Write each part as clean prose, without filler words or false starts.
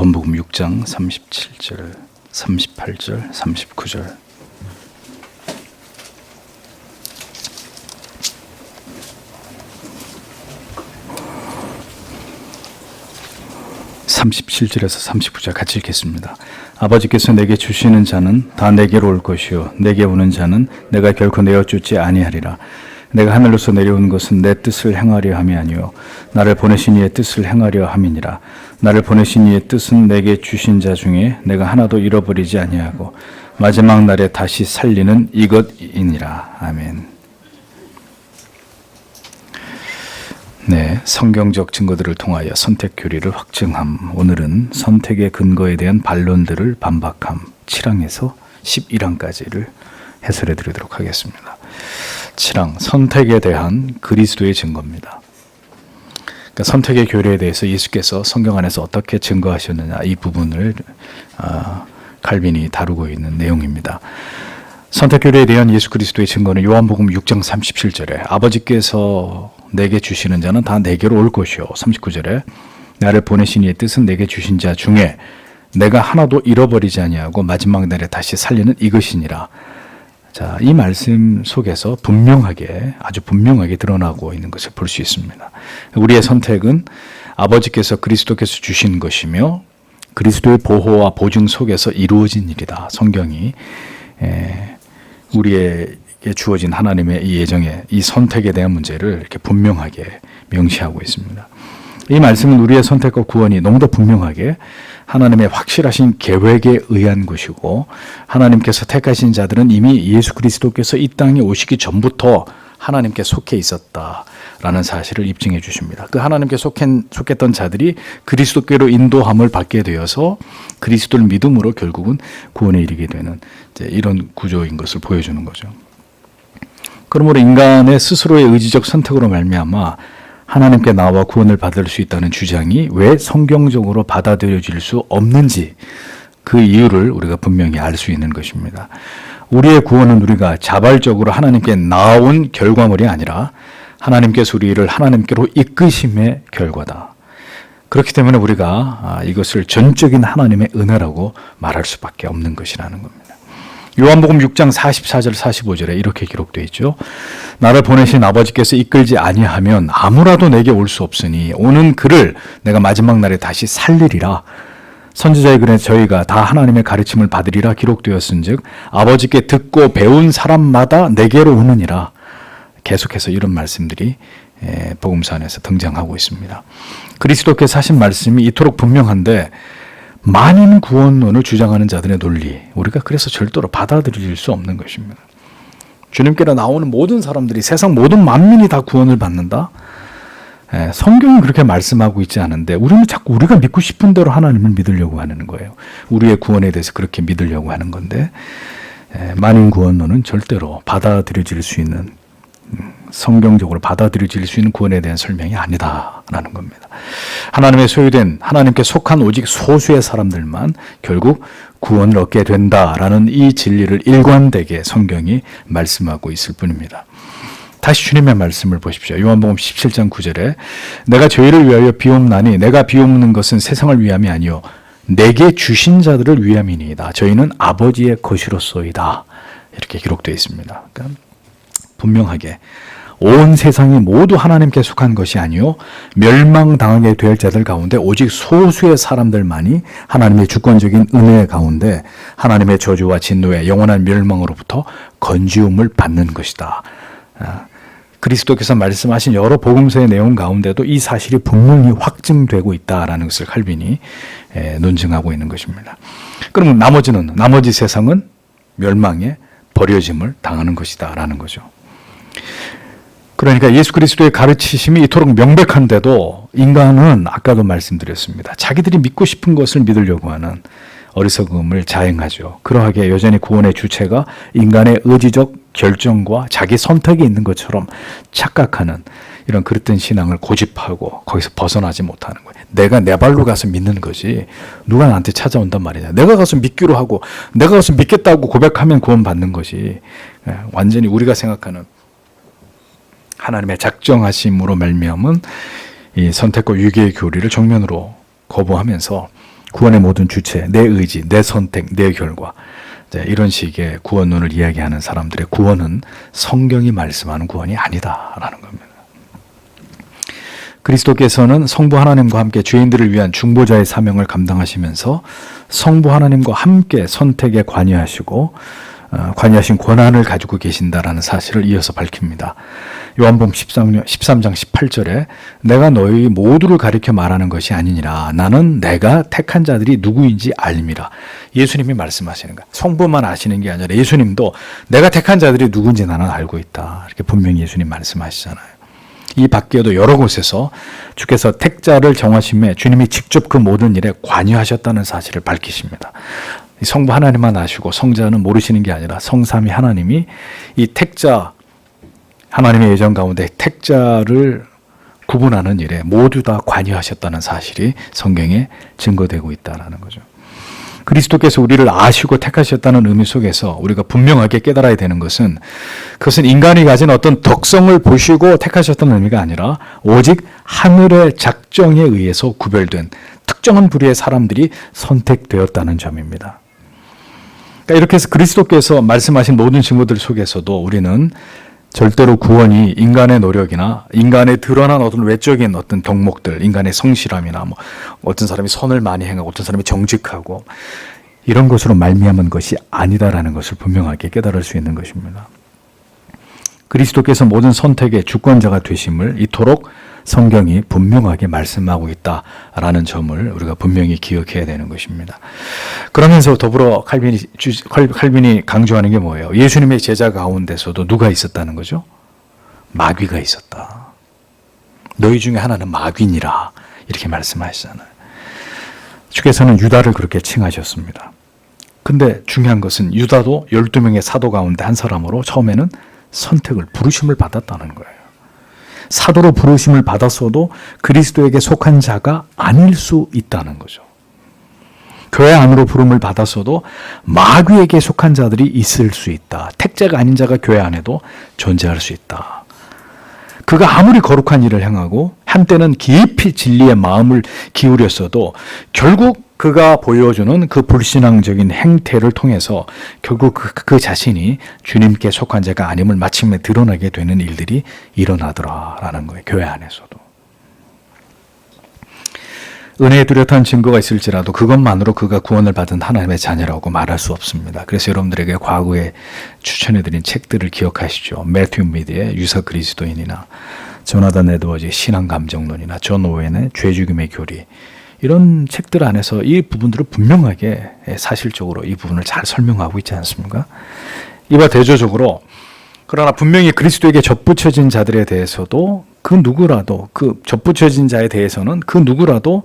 요한복음 6장 37절, 38절, 39절. (37절에서) 39절 같이 읽겠습니다. 아버지께서 내게 주시는 자는 다 내게로 올 것이요 내게 오는 자는 내가 결코 내어주지 아니하리라. 내가 하늘로서 내려온 것은 내 뜻을 행하려 함이 아니요 나를 보내신 이의 뜻을 행하려 함이니라. 나를 보내신 이의 뜻은 내게 주신 자 중에 내가 하나도 잃어버리지 아니하고 마지막 날에 다시 살리는 이것이니라. 아멘. 네, 성경적 증거들을 통하여 선택 교리를 확증함. 오늘은 선택의 근거에 대한 반론들을 반박함. 7항에서 11항까지를 해설해 드리도록 하겠습니다. 7항, 선택에 대한 그리스도의 증거입니다. 그러니까 선택의 교리에 대해서 예수께서 성경 안에서 어떻게 증거하셨느냐, 이 부분을 칼빈이 다루고 있는 내용입니다. 선택 교리에 대한 예수 그리스도의 증거는 요한복음 6장 37절에 아버지께서 내게 주시는 자는 다 내게로 올 것이요 39절에 나를 보내신 이의 뜻은 내게 주신 자 중에 내가 하나도 잃어버리지 아니하고 마지막 날에 다시 살리는 이것이니라. 자, 이 말씀 속에서 아주 분명하게 드러나고 있는 것을 볼 수 있습니다. 우리의 선택은 아버지께서 그리스도께서 주신 것이며 그리스도의 보호와 보증 속에서 이루어진 일이다. 성경이 우리에게 주어진 하나님의 이 예정에 이 선택에 대한 문제를 이렇게 분명하게 명시하고 있습니다. 이 말씀은 우리의 선택과 구원이 너무도 분명하게 하나님의 확실하신 계획에 의한 것이고 하나님께서 택하신 자들은 이미 예수 그리스도께서 이 땅에 오시기 전부터 하나님께 속해 있었다라는 사실을 입증해 주십니다. 그 하나님께 속했던 자들이 그리스도께로 인도함을 받게 되어서 그리스도를 믿음으로 결국은 구원에 이르게 되는 이런 구조인 것을 보여주는 거죠. 그러므로 인간의 스스로의 의지적 선택으로 말미암아 하나님께 나와 구원을 받을 수 있다는 주장이 왜 성경적으로 받아들여질 수 없는지 그 이유를 우리가 분명히 알 수 있는 것입니다. 우리의 구원은 우리가 자발적으로 하나님께 나온 결과물이 아니라 하나님께서 우리를 하나님께로 이끄심의 결과다. 그렇기 때문에 우리가 이것을 전적인 하나님의 은혜라고 말할 수밖에 없는 것이라는 겁니다. 요한복음 6장 44절 45절에 이렇게 기록되어 있죠. 나를 보내신 아버지께서 이끌지 아니하면 아무라도 내게 올 수 없으니 오는 그를 내가 마지막 날에 다시 살리리라. 선지자의 글에 저희가 다 하나님의 가르침을 받으리라 기록되었은즉 아버지께 듣고 배운 사람마다 내게로 오느니라. 계속해서 이런 말씀들이 복음서 안에서 등장하고 있습니다. 그리스도께서 하신 말씀이 이토록 분명한데 만인 구원론을 주장하는 자들의 논리, 우리가 그래서 절대로 받아들일 수 없는 것입니다. 주님께로 나오는 모든 사람들이, 세상 모든 만민이 다 구원을 받는다? 성경은 그렇게 말씀하고 있지 않은데 우리는 자꾸 우리가 믿고 싶은 대로 하나님을 믿으려고 하는 거예요. 우리의 구원에 대해서 그렇게 믿으려고 하는 건데 만인 구원론은 절대로 받아들여질 수 있는, 성경적으로 받아들여질 수 있는 구원에 대한 설명이 아니다라는 겁니다. 하나님의 소유된, 하나님께 속한 오직 소수의 사람들만 결국 구원을 얻게 된다라는 이 진리를 일관되게 성경이 말씀하고 있을 뿐입니다. 다시 주님의 말씀을 보십시오. 요한복음 17장 9절에 내가 저희를 위하여 비옵나니 내가 비옵는 것은 세상을 위함이 아니요 내게 주신 자들을 위함이니이다. 저희는 아버지의 것이로소이다. 이렇게 기록되어 있습니다. 그러니까 분명하게 온 세상이 모두 하나님께 속한 것이 아니요 멸망당하게 될 자들 가운데 오직 소수의 사람들만이 하나님의 주권적인 은혜 가운데 하나님의 저주와 진노의 영원한 멸망으로부터 건지움을 받는 것이다. 그리스도께서 말씀하신 여러 복음서의 내용 가운데도 이 사실이 분명히 확증되고 있다라는 것을 칼빈이 논증하고 있는 것입니다. 그럼 나머지 세상은 멸망에 버려짐을 당하는 것이다라는 거죠. 그러니까 예수 그리스도의 가르치심이 이토록 명백한데도 인간은 아까도 말씀드렸습니다. 자기들이 믿고 싶은 것을 믿으려고 하는 어리석음을 자행하죠. 그러하게 여전히 구원의 주체가 인간의 의지적 결정과 자기 선택이 있는 것처럼 착각하는 이런 그릇된 신앙을 고집하고 거기서 벗어나지 못하는 거예요. 내가 내 발로 가서 믿는 거지 누가 나한테 찾아온단 말이냐. 내가 가서 믿기로 하고 내가 가서 믿겠다고 고백하면 구원받는 것이 완전히 우리가 생각하는 하나님의 작정하심으로 말미암은 이 선택과 유기의 교리를 정면으로 거부하면서 구원의 모든 주체, 내 의지, 내 선택, 내 결과. 이런 식의 구원론을 이야기하는 사람들의 구원은 성경이 말씀하는 구원이 아니다라는 겁니다. 그리스도께서는 성부 하나님과 함께 죄인들을 위한 중보자의 사명을 감당하시면서 성부 하나님과 함께 선택에 관여하신 권한을 가지고 계신다라는 사실을 이어서 밝힙니다. 요한복음 13장 18절에 내가 너희 모두를 가리켜 말하는 것이 아니니라. 나는 내가 택한 자들이 누구인지 알미라. 예수님이 말씀하시는 거야. 성부만 아시는 게 아니라 예수님도 내가 택한 자들이 누군지 나는 알고 있다. 이렇게 분명히 예수님 말씀하시잖아요. 이 밖에도 여러 곳에서 주께서 택자를 정하심에 주님이 직접 그 모든 일에 관여하셨다는 사실을 밝히십니다. 성부 하나님만 아시고 성자는 모르시는 게 아니라 성삼위 하나님이 이 택자, 하나님의 예정 가운데 택자를 구분하는 일에 모두 다 관여하셨다는 사실이 성경에 증거되고 있다는 거죠. 그리스도께서 우리를 아시고 택하셨다는 의미 속에서 우리가 분명하게 깨달아야 되는 것은 그것은 인간이 가진 어떤 덕성을 보시고 택하셨다는 의미가 아니라 오직 하늘의 작정에 의해서 구별된 특정한 부류의 사람들이 선택되었다는 점입니다. 그러니까 이렇게 해서 그리스도께서 말씀하신 모든 증거들 속에서도 우리는 절대로 구원이 인간의 노력이나 인간의 드러난 어떤 외적인 어떤 덕목들, 인간의 성실함이나 어떤 사람이 선을 많이 행하고 어떤 사람이 정직하고 이런 것으로 말미암은 것이 아니다라는 것을 분명하게 깨달을 수 있는 것입니다. 그리스도께서 모든 선택의 주권자가 되심을 이토록 성경이 분명하게 말씀하고 있다라는 점을 우리가 분명히 기억해야 되는 것입니다. 그러면서 더불어 칼빈이 강조하는 게 뭐예요? 예수님의 제자 가운데서도 누가 있었다는 거죠? 마귀가 있었다. 너희 중에 하나는 마귀니라 이렇게 말씀하시잖아요. 주께서는 유다를 그렇게 칭하셨습니다. 근데 중요한 것은 유다도 12명의 사도 가운데 한 사람으로 처음에는 선택을, 부르심을 받았다는 거예요. 사도로 부르심을 받았어도 그리스도에게 속한 자가 아닐 수 있다는 거죠. 교회 안으로 부름을 받았어도 마귀에게 속한 자들이 있을 수 있다. 택자가 아닌 자가 교회 안에도 존재할 수 있다. 그가 아무리 거룩한 일을 행하고 한때는 깊이 진리의 마음을 기울였어도 결국 그가 보여주는 그 불신앙적인 행태를 통해서 결국 그 자신이 주님께 속한 자가 아님을 마침내 드러나게 되는 일들이 일어나더라라는 거예요. 교회 안에서도. 은혜에 뚜렷한 증거가 있을지라도 그것만으로 그가 구원을 받은 하나님의 자녀라고 말할 수 없습니다. 그래서 여러분들에게 과거에 추천해드린 책들을 기억하시죠. 매튜 미드의 유사 그리스도인이나 조나단 에드워즈의 신앙감정론이나 존 오웬의 죄죽임의 교리, 이런 책들 안에서 이 부분들을 분명하게 사실적으로 이 부분을 잘 설명하고 있지 않습니까? 이와 대조적으로 그러나 분명히 그리스도에게 접붙여진 자들에 대해서도 그 누구라도, 그 접붙여진 자에 대해서는 그 누구라도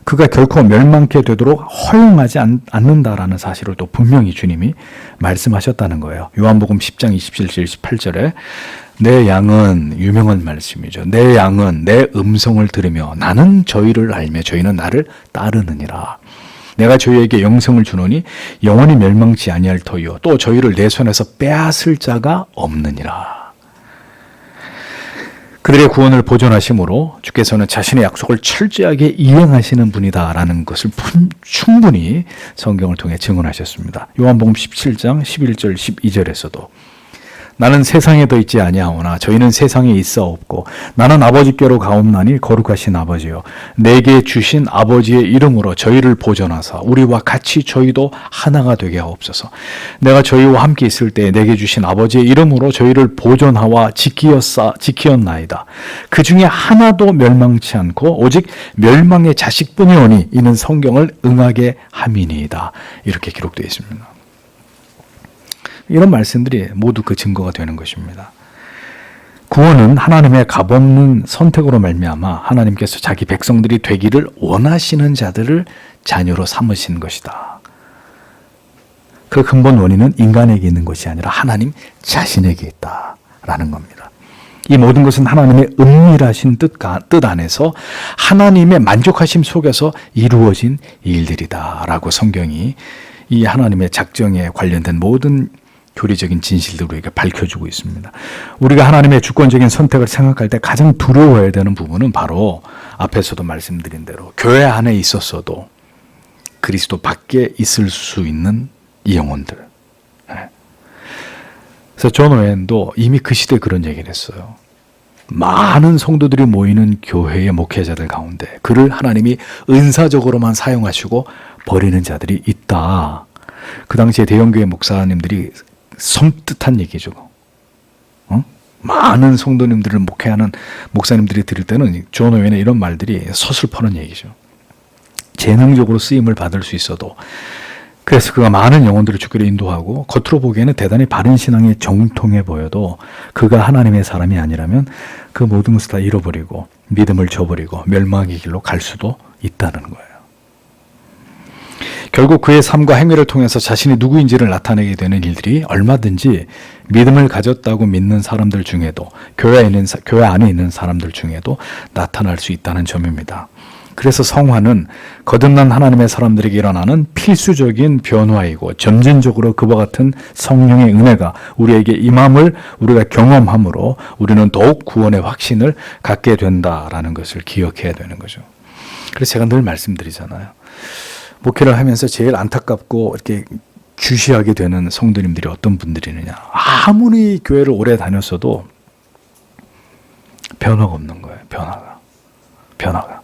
그가 결코 멸망케 되도록 허용하지 않는다라는 사실을 또 분명히 주님이 말씀하셨다는 거예요. 요한복음 10장 27절 28절에 내 양은, 유명한 말씀이죠. 내 양은 내 음성을 들으며 나는 저희를 알며 저희는 나를 따르느니라. 내가 저희에게 영생을 주노니 영원히 멸망치 아니할 터이요 또 저희를 내 손에서 빼앗을 자가 없느니라. 그들의 구원을 보존하심으로 주께서는 자신의 약속을 철저하게 이행하시는 분이다라는 것을 충분히 성경을 통해 증언하셨습니다. 요한복음 17장 11절 12절에서도 나는 세상에 더 있지 아니하오나 저희는 세상에 있어 없고 나는 아버지께로 가옵나니 거룩하신 아버지요 내게 주신 아버지의 이름으로 저희를 보존하사 우리와 같이 저희도 하나가 되게 하옵소서. 내가 저희와 함께 있을 때 내게 주신 아버지의 이름으로 저희를 보존하와 지키었나이다. 그 중에 하나도 멸망치 않고 오직 멸망의 자식뿐이오니 이는 성경을 응하게 함이니이다. 이렇게 기록되어 있습니다. 이런 말씀들이 모두 그 증거가 되는 것입니다. 구원은 하나님의 값없는 선택으로 말미암아 하나님께서 자기 백성들이 되기를 원하시는 자들을 자녀로 삼으신 것이다. 그 근본 원인은 인간에게 있는 것이 아니라 하나님 자신에게 있다라는 겁니다. 이 모든 것은 하나님의 은밀하신 뜻 안에서 하나님의 만족하심 속에서 이루어진 일들이다라고 성경이 이 하나님의 작정에 관련된 모든 교리적인 진실들을 우리에게 밝혀주고 있습니다. 우리가 하나님의 주권적인 선택을 생각할 때 가장 두려워해야 되는 부분은 바로 앞에서도 말씀드린 대로 교회 안에 있었어도 그리스도 밖에 있을 수 있는 이 영혼들. 네. 그래서 존 오웬도 이미 그 시대에 그런 얘기를 했어요. 많은 성도들이 모이는 교회의 목회자들 가운데 그를 하나님이 은사적으로만 사용하시고 버리는 자들이 있다. 그 당시에 대형교회 목사님들이 섬뜩한 얘기죠. 많은 성도님들을 목회하는 목사님들이 들을 때는 존 오웬의 이런 말들이 서슬퍼는 얘기죠. 재능적으로 쓰임을 받을 수 있어도, 그래서 그가 많은 영혼들을 주께로 인도하고 겉으로 보기에는 대단히 바른 신앙에 정통해 보여도 그가 하나님의 사람이 아니라면 그 모든 것을 다 잃어버리고 믿음을 저버리고 멸망의 길로 갈 수도 있다는 거예요. 결국 그의 삶과 행위를 통해서 자신이 누구인지를 나타내게 되는 일들이 얼마든지 믿음을 가졌다고 믿는 사람들 중에도, 교회 안에 있는 사람들 중에도 나타날 수 있다는 점입니다. 그래서 성화는 거듭난 하나님의 사람들에게 일어나는 필수적인 변화이고, 점진적으로 그와 같은 성령의 은혜가 우리에게 임함을 우리가 경험함으로 우리는 더욱 구원의 확신을 갖게 된다라는 것을 기억해야 되는 거죠. 그래서 제가 늘 말씀드리잖아요. 목회를 하면서 제일 안타깝고 이렇게 주시하게 되는 성도님들이 어떤 분들이느냐. 아무리 교회를 오래 다녔어도 변화가 없는 거예요. 변화가.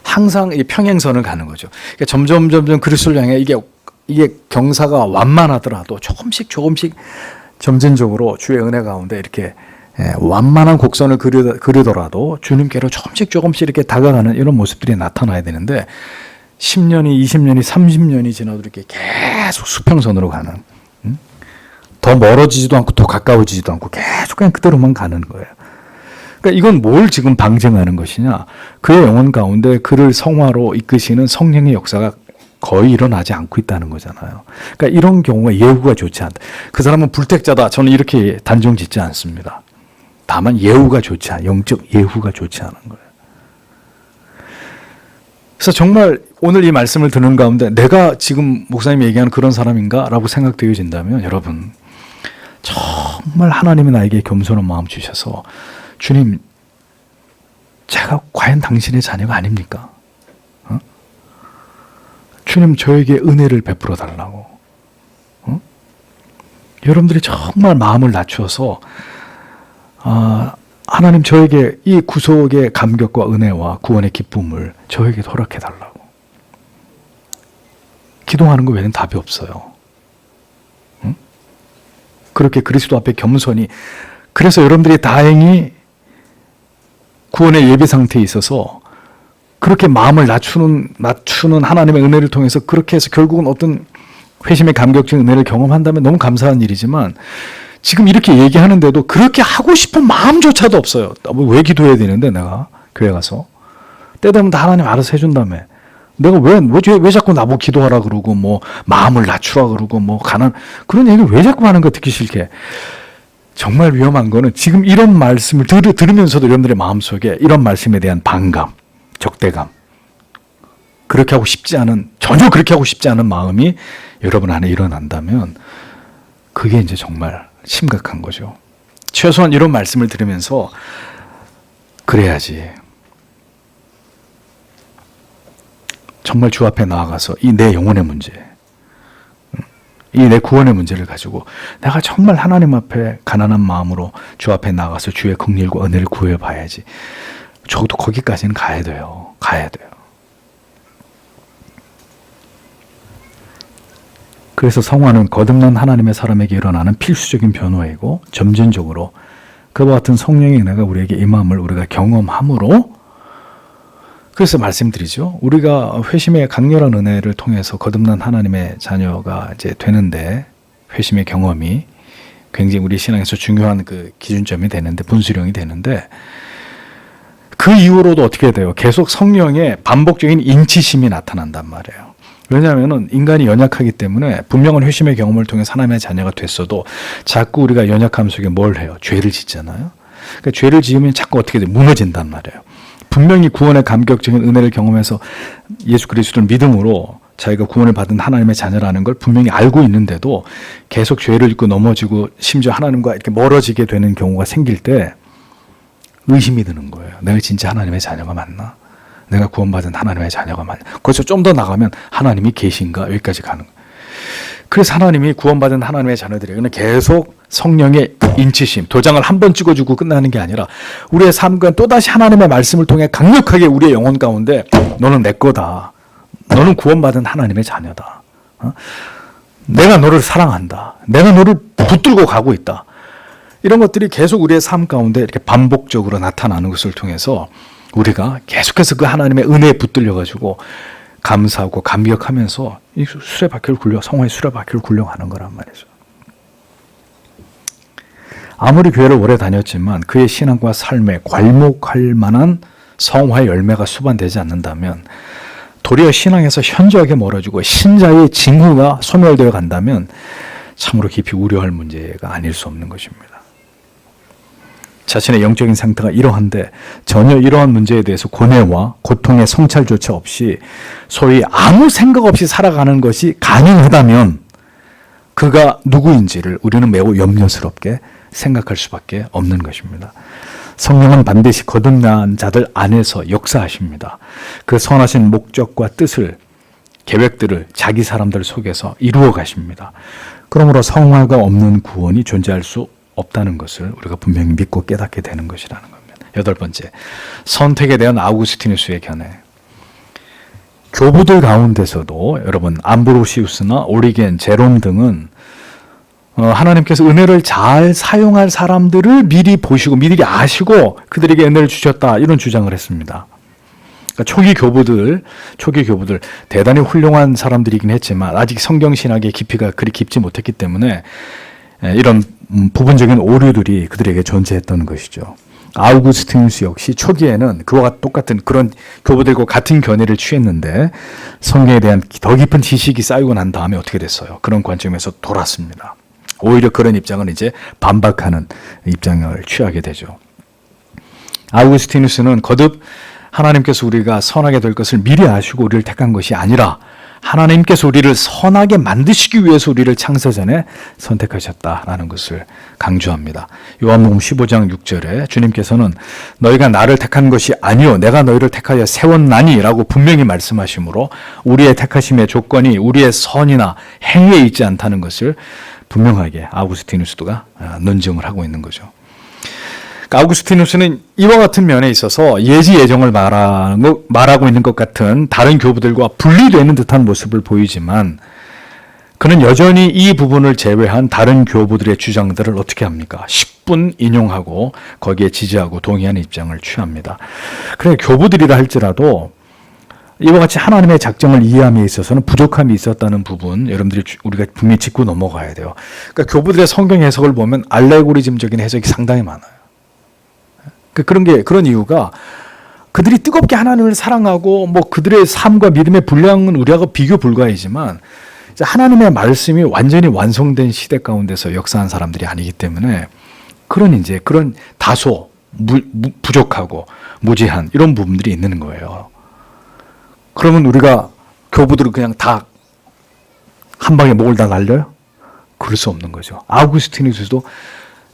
항상 이 평행선을 가는 거죠. 그러니까 점점 그리스도를 향해 이게 경사가 완만하더라도 조금씩 점진적으로 주의 은혜 가운데 이렇게 완만한 곡선을 그리더라도 주님께로 조금씩 이렇게 다가가는 이런 모습들이 나타나야 되는데, 10년이, 20년이, 30년이 지나도 이렇게 계속 수평선으로 가는, 더 멀어지지도 않고 더 가까워지지도 않고 계속 그냥 그대로만 가는 거예요. 그러니까 이건 뭘 지금 방증하는 것이냐? 그의 영혼 가운데 그를 성화로 이끄시는 성령의 역사가 거의 일어나지 않고 있다는 거잖아요. 그러니까 이런 경우가 예후가 좋지 않다. 그 사람은 불택자다. 저는 이렇게 단정 짓지 않습니다. 다만 예후가 영적 예후가 좋지 않은 거예요. 그래서 정말 오늘 이 말씀을 듣는 가운데 내가 지금 목사님이 얘기하는 그런 사람인가? 라고 생각되어진다면, 여러분, 정말 하나님이 나에게 겸손한 마음 주셔서, 주님, 제가 과연 당신의 자녀가 아닙니까? 주님, 저에게 은혜를 베풀어 달라고. 여러분들이 정말 마음을 낮추어서 하나님, 저에게 이 구속의 감격과 은혜와 구원의 기쁨을 저에게 허락해 달라고. 기도하는 거 외에는 답이 없어요. 그렇게 그리스도 앞에 겸손히. 그래서 여러분들이 다행히 구원의 예비 상태에 있어서 그렇게 마음을 낮추는 하나님의 은혜를 통해서 그렇게 해서 결국은 어떤 회심의 감격적인 은혜를 경험한다면 너무 감사한 일이지만, 지금 이렇게 얘기하는데도 그렇게 하고 싶은 마음조차도 없어요. 왜 기도해야 되는데, 내가 교회 가서 때 되면 다 하나님 알아서 해준다며. 내가 왜 자꾸 나보고 기도하라 그러고 뭐 마음을 낮추라 그러고 뭐 그런 얘기 왜 자꾸 하는 거 듣기 싫게. 정말 위험한 거는 지금 이런 말씀을 들으면서도 여러분들의 마음속에 이런 말씀에 대한 반감, 적대감, 전혀 그렇게 하고 싶지 않은 마음이 여러분 안에 일어난다면 그게 이제 정말 심각한 거죠. 최소한 이런 말씀을 들으면서 그래야지. 정말 주 앞에 나아가서 이 내 영혼의 문제, 이 내 구원의 문제를 가지고 내가 정말 하나님 앞에 가난한 마음으로 주 앞에 나가서 주의 긍휼과 은혜를 구해봐야지. 적어도 거기까지는 가야 돼요. 그래서 성화는 거듭난 하나님의 사람에게 일어나는 필수적인 변화이고, 점진적으로 그와 같은 성령의 은혜가 우리에게 임함을 우리가 경험함으로, 그래서 말씀드리죠. 우리가 회심의 강렬한 은혜를 통해서 거듭난 하나님의 자녀가 이제 되는데, 회심의 경험이 굉장히 우리 신앙에서 중요한 그 기준점이 되는데, 분수령이 되는데, 그 이후로도 어떻게 돼요? 계속 성령의 반복적인 인치심이 나타난단 말이에요. 왜냐하면 인간이 연약하기 때문에 분명한 회심의 경험을 통해 하나님의 자녀가 됐어도 자꾸 우리가 연약함 속에 뭘 해요? 죄를 짓잖아요. 그러니까 죄를 지으면 자꾸 어떻게 돼요? 무너진단 말이에요. 분명히 구원의 감격적인 은혜를 경험해서 예수 그리스도를 믿음으로 자기가 구원을 받은 하나님의 자녀라는 걸 분명히 알고 있는데도 계속 죄를 짓고 넘어지고 심지어 하나님과 이렇게 멀어지게 되는 경우가 생길 때 의심이 드는 거예요. 내가 진짜 하나님의 자녀가 맞나? 내가 구원받은 하나님의 자녀가 맞냐. 거기서 좀 더 나가면 하나님이 계신가 여기까지 가는 거예요. 그래서 하나님이 구원받은 하나님의 자녀들에게는 계속 성령의 인치심, 도장을 한 번 찍어주고 끝나는 게 아니라 우리의 삶과 또다시 하나님의 말씀을 통해 강력하게 우리의 영혼 가운데 너는 내 거다. 너는 구원받은 하나님의 자녀다. 내가 너를 사랑한다. 내가 너를 붙들고 가고 있다. 이런 것들이 계속 우리의 삶 가운데 이렇게 반복적으로 나타나는 것을 통해서 우리가 계속해서 그 하나님의 은혜에 붙들려가지고 감사하고 감격하면서 이 수레바퀴를 굴려, 성화의 수레바퀴를 굴려가는 거란 말이죠. 아무리 교회를 오래 다녔지만 그의 신앙과 삶에 괄목할 만한 성화의 열매가 수반되지 않는다면 도리어 신앙에서 현저하게 멀어지고 신자의 징후가 소멸되어 간다면 참으로 깊이 우려할 문제가 아닐 수 없는 것입니다. 자신의 영적인 상태가 이러한데 전혀 이러한 문제에 대해서 고뇌와 고통의 성찰조차 없이 소위 아무 생각 없이 살아가는 것이 가능하다면 그가 누구인지를 우리는 매우 염려스럽게 생각할 수밖에 없는 것입니다. 성령은 반드시 거듭난 자들 안에서 역사하십니다. 그 선하신 목적과 뜻을, 계획들을 자기 사람들 속에서 이루어 가십니다. 그러므로 성화가 없는 구원이 존재할 수 없다는 것을 우리가 분명히 믿고 깨닫게 되는 것이라는 겁니다. 8번째, 선택에 대한 아우구스티누스의 견해. 교부들 가운데서도 여러분 암브로시우스나 오리겐, 제롬 등은 하나님께서 은혜를 잘 사용할 사람들을 미리 보시고 미리 아시고 그들에게 은혜를 주셨다 이런 주장을 했습니다. 그러니까 초기 교부들 대단히 훌륭한 사람들이긴 했지만 아직 성경 신학의 깊이가 그리 깊지 못했기 때문에 이런 부분적인 오류들이 그들에게 존재했던 것이죠. 아우구스티누스 역시 초기에는 그와 똑같은 그런 교부들과 같은 견해를 취했는데 성경에 대한 더 깊은 지식이 쌓이고 난 다음에 어떻게 됐어요? 그런 관점에서 돌았습니다. 오히려 그런 입장을 이제 반박하는 입장을 취하게 되죠. 아우구스티누스는 거듭 하나님께서 우리가 선하게 될 것을 미리 아시고 우리를 택한 것이 아니라 하나님께서 우리를 선하게 만드시기 위해서 우리를 창세전에 선택하셨다라는 것을 강조합니다. 요한복음 15장 6절에 주님께서는 너희가 나를 택한 것이 아니요 내가 너희를 택하여 세웠나니 라고 분명히 말씀하시므로 우리의 택하심의 조건이 우리의 선이나 행위에 있지 않다는 것을 분명하게 아우구스티누스가 논증을 하고 있는 거죠. 아우구스티누스는 이와 같은 면에 있어서 예지 예정을 말하고 있는 것 같은 다른 교부들과 분리되는 듯한 모습을 보이지만 그는 여전히 이 부분을 제외한 다른 교부들의 주장들을 어떻게 합니까? 10분 인용하고 거기에 지지하고 동의하는 입장을 취합니다. 그래 교부들이라 할지라도 이와 같이 하나님의 작정을 이해함에 있어서는 부족함이 있었다는 부분 여러분들이 우리가 분명히 짚고 넘어가야 돼요. 그러니까 교부들의 성경 해석을 보면 알레고리즘적인 해석이 상당히 많아요. 그런 이유가 그들이 뜨겁게 하나님을 사랑하고 뭐 그들의 삶과 믿음의 분량은 우리하고 비교 불가이지만 하나님의 말씀이 완전히 완성된 시대 가운데서 역사한 사람들이 아니기 때문에 그런 다소 부족하고 무지한 이런 부분들이 있는 거예요. 그러면 우리가 교부들은 그냥 다 한 방에 목을 다 날려요? 그럴 수 없는 거죠. 아우구스티누스도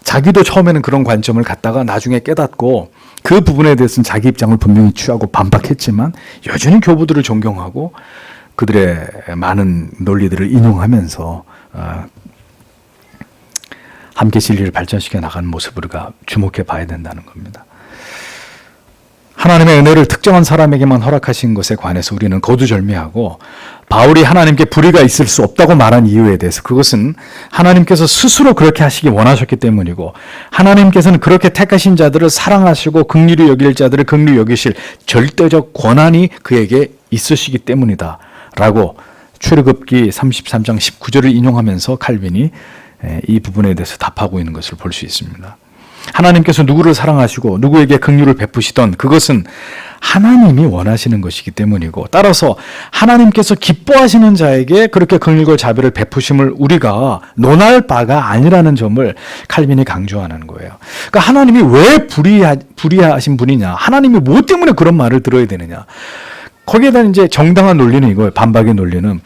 자기도 처음에는 그런 관점을 갖다가 나중에 깨닫고 그 부분에 대해서는 자기 입장을 분명히 취하고 반박했지만 여전히 교부들을 존경하고 그들의 많은 논리들을 인용하면서 함께 진리를 발전시켜 나가는 모습을 우리가 주목해 봐야 된다는 겁니다. 하나님의 은혜를 특정한 사람에게만 허락하신 것에 관해서 우리는 거두절미하고 바울이 하나님께 불의가 있을 수 없다고 말한 이유에 대해서 그것은 하나님께서 스스로 그렇게 하시기 원하셨기 때문이고 하나님께서는 그렇게 택하신 자들을 사랑하시고 긍휼히 여길 자들을 긍휼히 여기실 절대적 권한이 그에게 있으시기 때문이다 라고 출애굽기 33장 19절을 인용하면서 칼빈이 이 부분에 대해서 답하고 있는 것을 볼 수 있습니다. 하나님께서 누구를 사랑하시고 누구에게 긍휼을 베푸시던 그것은 하나님이 원하시는 것이기 때문이고 따라서 하나님께서 기뻐하시는 자에게 그렇게 긍휼과 자비를 베푸심을 우리가 논할 바가 아니라는 점을 칼빈이 강조하는 거예요. 그러니까 하나님이 왜 불의하신 분이냐, 하나님이 뭐 때문에 그런 말을 들어야 되느냐, 거기에 대한 이제 정당한 논리는 이거예요. 반박의 논리는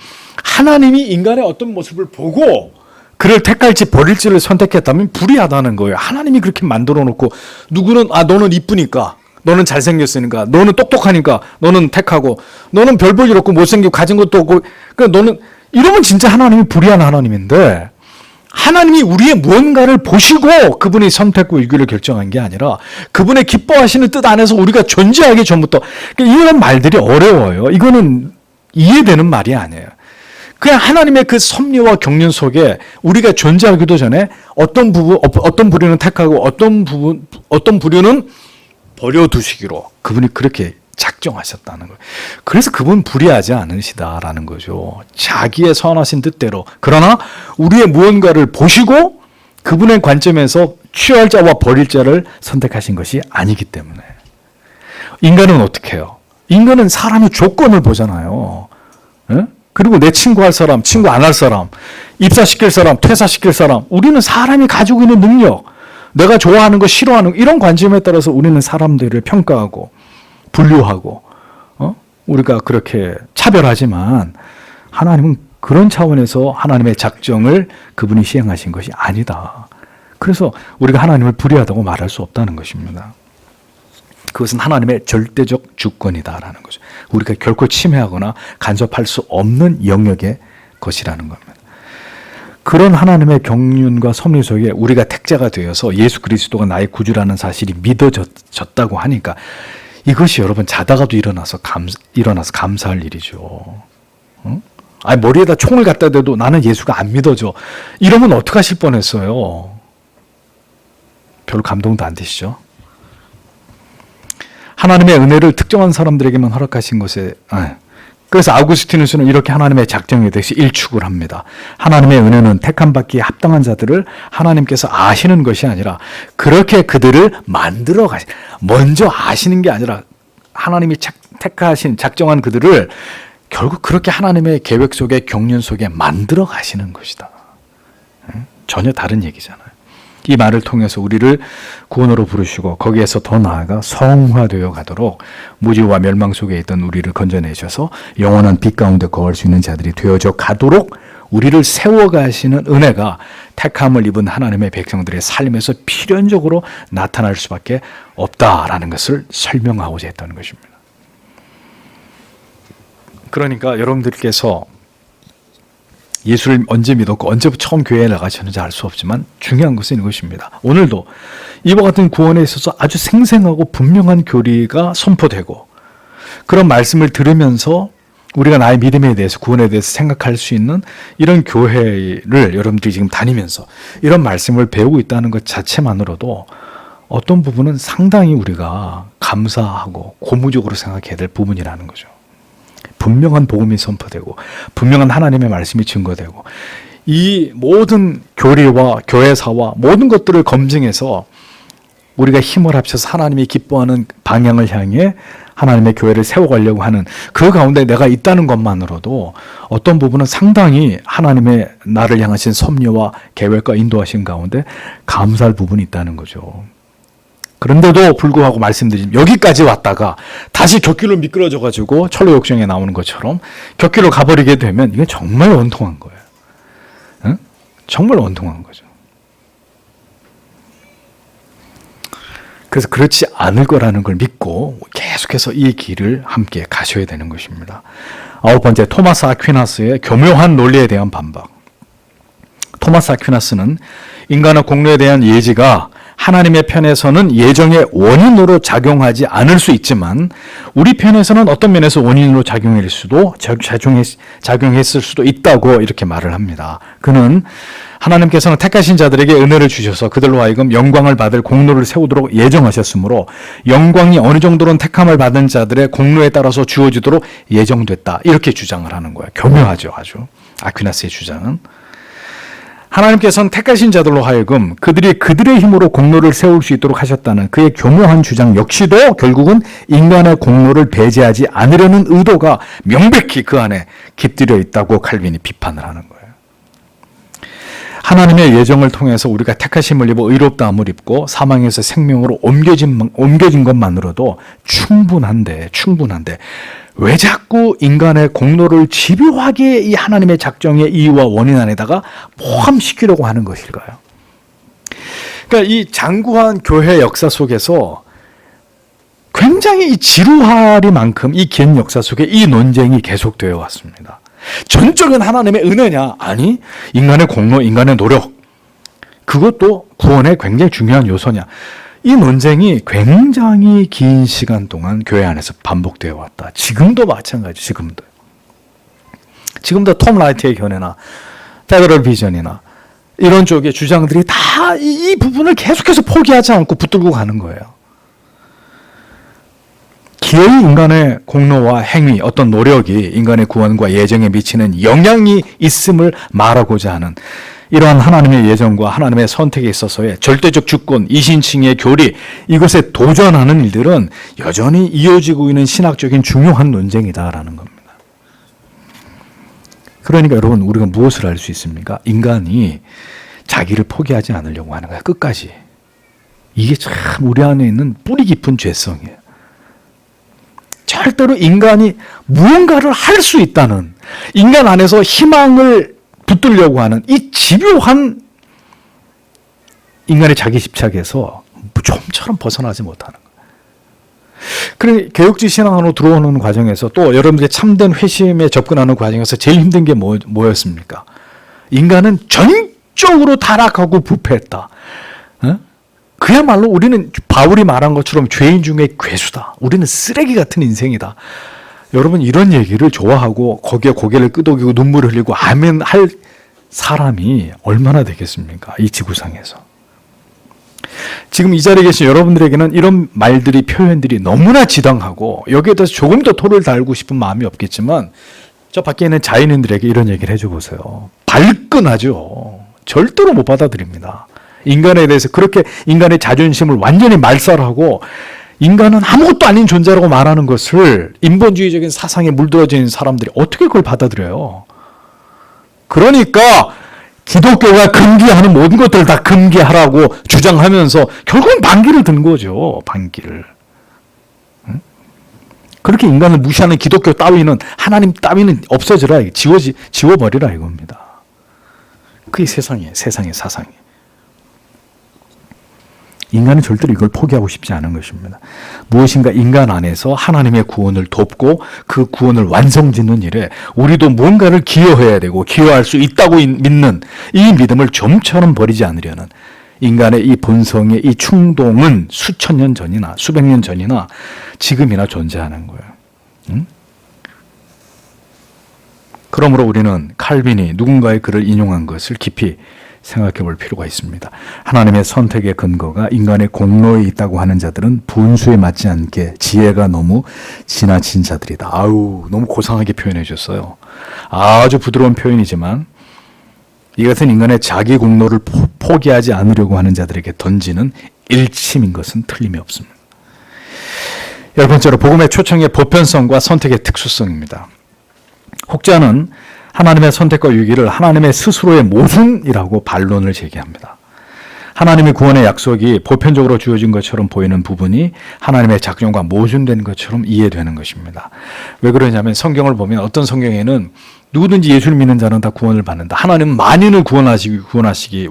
하나님이 인간의 어떤 모습을 보고 그를 택할지 버릴지를 선택했다면 불의하다는 거예요. 하나님이 그렇게 만들어 놓고 누구는 너는 이쁘니까 너는 잘생겼으니까, 너는 똑똑하니까, 너는 택하고, 너는 별 볼 일 없고 못생기고 가진 것도 없고, 그러니까 너는 이러면 진짜 하나님이 불의한 하나님인데, 하나님이 우리의 무언가를 보시고 그분이 선택과 의기를 결정한 게 아니라 그분의 기뻐하시는 뜻 안에서 우리가 존재하기 전부터, 그러니까 이런 말들이 어려워요. 이거는 이해되는 말이 아니에요. 그냥 하나님의 그 섭리와 경륜 속에 우리가 존재하기도 전에 어떤 부류는 택하고 어떤 부류는 버려두시기로 그분이 그렇게 작정하셨다는 거예요. 그래서 그분 불의하지 않으시다라는 거죠. 자기의 선하신 뜻대로. 그러나 우리의 무언가를 보시고 그분의 관점에서 취할 자와 버릴 자를 선택하신 것이 아니기 때문에. 인간은 어떻게 해요? 인간은 사람의 조건을 보잖아요. 예? 그리고 내 친구 할 사람, 친구 안 할 사람, 입사시킬 사람, 퇴사시킬 사람. 우리는 사람이 가지고 있는 능력, 내가 좋아하는 거, 싫어하는 거, 이런 관점에 따라서 우리는 사람들을 평가하고 분류하고 우리가 그렇게 차별하지만 하나님은 그런 차원에서 하나님의 작정을 그분이 시행하신 것이 아니다. 그래서 우리가 하나님을 불의하다고 말할 수 없다는 것입니다. 그것은 하나님의 절대적 주권이다라는 거죠. 우리가 결코 침해하거나 간섭할 수 없는 영역의 것이라는 겁니다. 그런 하나님의 경륜과 섭리 속에 우리가 택자가 되어서 예수 그리스도가 나의 구주라는 사실이 믿어졌다고 하니까 이것이 여러분 자다가도 일어나서 감사할 일이죠. 응? 아니 머리에다 총을 갖다 대도 나는 예수가 안 믿어져. 이러면 어떡하실 뻔했어요. 별로 감동도 안 되시죠? 하나님의 은혜를 특정한 사람들에게만 허락하신 것에 그래서 아우구스티누스는 이렇게 하나님의 작정에 대해서 일축을 합니다. 하나님의 은혜는 택함 받기에 합당한 자들을 하나님께서 아시는 것이 아니라 그렇게 그들을 만들어 가시. 먼저 아시는 게 아니라 하나님이 택하신 작정한 그들을 결국 그렇게 하나님의 계획 속에 경륜 속에 만들어 가시는 것이다. 전혀 다른 얘기잖아요. 이 말을 통해서 우리를 구원으로 부르시고 거기에서 더 나아가 성화되어 가도록 무지와 멸망 속에 있던 우리를 건져내셔서 영원한 빛 가운데 거할 수 있는 자들이 되어져 가도록 우리를 세워가시는 은혜가 택함을 입은 하나님의 백성들의 삶에서 필연적으로 나타날 수밖에 없다라는 것을 설명하고자 했다는 것입니다. 그러니까 여러분들께서 예수를 언제 믿었고 언제부터 처음 교회에 나가셨는지 알 수 없지만 중요한 것은 이것입니다. 오늘도 이와 같은 구원에 있어서 아주 생생하고 분명한 교리가 선포되고 그런 말씀을 들으면서 우리가 나의 믿음에 대해서 구원에 대해서 생각할 수 있는 이런 교회를 여러분들이 지금 다니면서 이런 말씀을 배우고 있다는 것 자체만으로도 어떤 부분은 상당히 우리가 감사하고 고무적으로 생각해야 될 부분이라는 거죠. 분명한 복음이 선포되고 분명한 하나님의 말씀이 증거되고 이 모든 교리와 교회사와 모든 것들을 검증해서 우리가 힘을 합쳐서 하나님이 기뻐하는 방향을 향해 하나님의 교회를 세워가려고 하는 그 가운데 내가 있다는 것만으로도 어떤 부분은 상당히 하나님의 나를 향하신 섭리와 계획과 인도하신 가운데 감사할 부분이 있다는 거죠. 그런데도 불구하고 말씀드린 여기까지 왔다가 다시 곁길로 미끄러져가지고 철로 욕정에 나오는 것처럼 곁길로 가버리게 되면 이게 정말 원통한 거예요. 응? 정말 원통한 거죠. 그래서 그렇지 않을 거라는 걸 믿고 계속해서 이 길을 함께 가셔야 되는 것입니다. 9번째, 토마스 아퀴나스의 교묘한 논리에 대한 반박. 토마스 아퀴나스는 인간의 공로에 대한 예지가 하나님의 편에서는 예정의 원인으로 작용하지 않을 수 있지만 우리 편에서는 어떤 면에서 원인으로 작용했을 수도 있다고 이렇게 말을 합니다. 그는 하나님께서는 택하신 자들에게 은혜를 주셔서 그들로 하여금 영광을 받을 공로를 세우도록 예정하셨으므로 영광이 어느 정도는 택함을 받은 자들의 공로에 따라서 주어지도록 예정됐다. 이렇게 주장을 하는 거예요. 교묘하죠, 아주. 아퀴나스의 주장은. 하나님께서는 택하신 자들로 하여금 그들이 그들의 힘으로 공로를 세울 수 있도록 하셨다는 그의 교묘한 주장 역시도 결국은 인간의 공로를 배제하지 않으려는 의도가 명백히 그 안에 깃들여 있다고 칼빈이 비판을 하는 거예요. 하나님의 예정을 통해서 우리가 택하심을 입어 의롭다함을 입고 사망에서 생명으로 옮겨진 것만으로도 충분한데 왜 자꾸 인간의 공로를 집요하게 이 하나님의 작정의 이유와 원인 안에다가 포함시키려고 하는 것일까요? 그러니까 이 장구한 교회 역사 속에서 굉장히 이 지루하리만큼 이 긴 역사 속에 이 논쟁이 계속되어 왔습니다. 전적인 하나님의 은혜냐? 아니, 인간의 공로, 인간의 노력. 그것도 구원의 굉장히 중요한 요소냐? 이 논쟁이 굉장히 긴 시간 동안 교회 안에서 반복되어 왔다. 지금도 마찬가지, 지금도 톰 라이트의 견해나 페더럴 비전이나 이런 쪽의 주장들이 다 이 부분을 계속해서 포기하지 않고 붙들고 가는 거예요. 기어이 인간의 공로와 행위, 어떤 노력이 인간의 구원과 예정에 미치는 영향이 있음을 말하고자 하는 이러한 하나님의 예정과 하나님의 선택에 있어서의 절대적 주권, 이신칭의 교리, 이것에 도전하는 일들은 여전히 이어지고 있는 신학적인 중요한 논쟁이다라는 겁니다. 그러니까 여러분, 우리가 무엇을 알 수 있습니까? 인간이 자기를 포기하지 않으려고 하는 거야, 끝까지. 이게 참 우리 안에 있는 뿌리 깊은 죄성이에요. 절대로 인간이 무언가를 할 수 있다는, 인간 안에서 희망을 붙들려고 하는 이 집요한 인간의 자기 집착에서 좀처럼 벗어나지 못하는 거예요. 그래, 개혁지 신앙으로 들어오는 과정에서 또 여러분들의 참된 회심에 접근하는 과정에서 제일 힘든 게 뭐였습니까? 인간은 전적으로 타락하고 부패했다. 그야말로 우리는 바울이 말한 것처럼 죄인 중에 괴수다. 우리는 쓰레기 같은 인생이다. 여러분, 이런 얘기를 좋아하고 거기에 고개를 끄덕이고 눈물을 흘리고 아멘 할 사람이 얼마나 되겠습니까? 이 지구상에서. 지금 이 자리에 계신 여러분들에게는 이런 말들이, 표현들이 너무나 지당하고 여기에 대해서 조금 더 토를 달고 싶은 마음이 없겠지만 저 밖에 있는 자연인들에게 이런 얘기를 해줘 보세요. 발끈하죠. 절대로 못 받아들입니다. 인간에 대해서 그렇게 인간의 자존심을 완전히 말살하고 인간은 아무것도 아닌 존재라고 말하는 것을 인본주의적인 사상에 물들어져 있는 사람들이 어떻게 그걸 받아들여요? 그러니까 기독교가 금기하는 모든 것들을 다 금기하라고 주장하면서 결국은 반기를 든 거죠. 반기를. 그렇게 인간을 무시하는 기독교 따위는, 하나님 따위는 없어지라, 지워버리라 이겁니다. 그게 세상의 사상이. 인간은 절대로 이걸 포기하고 싶지 않은 것입니다. 무엇인가 인간 안에서 하나님의 구원을 돕고 그 구원을 완성짓는 일에 우리도 뭔가를 기여해야 되고 기여할 수 있다고 믿는 이 믿음을 좀처럼 버리지 않으려는 인간의 이 본성의 이 충동은 수천 년 전이나 수백 년 전이나 지금이나 존재하는 거예요. 응? 그러므로 우리는 칼빈이 누군가의 글을 인용한 것을 깊이 생각해 볼 필요가 있습니다. 하나님의 선택의 근거가 인간의 공로에 있다고 하는 자들은 분수에 맞지 않게 지혜가 너무 지나친 자들이다. 아우, 너무 고상하게 표현해 주셨어요. 아주 부드러운 표현이지만 이것은 인간의 자기 공로를 포기하지 않으려고 하는 자들에게 던지는 일침인 것은 틀림이 없습니다. 열 번째로 복음의 초청의 보편성과 선택의 특수성입니다. 혹자는 하나님의 선택과 유기를 하나님의 스스로의 모순이라고 반론을 제기합니다. 하나님의 구원의 약속이 보편적으로 주어진 것처럼 보이는 부분이 하나님의 작정과 모순된 것처럼 이해되는 것입니다. 왜 그러냐면 성경을 보면 어떤 성경에는 누구든지 예수를 믿는 자는 다 구원을 받는다. 하나님은 만인을 구원하시기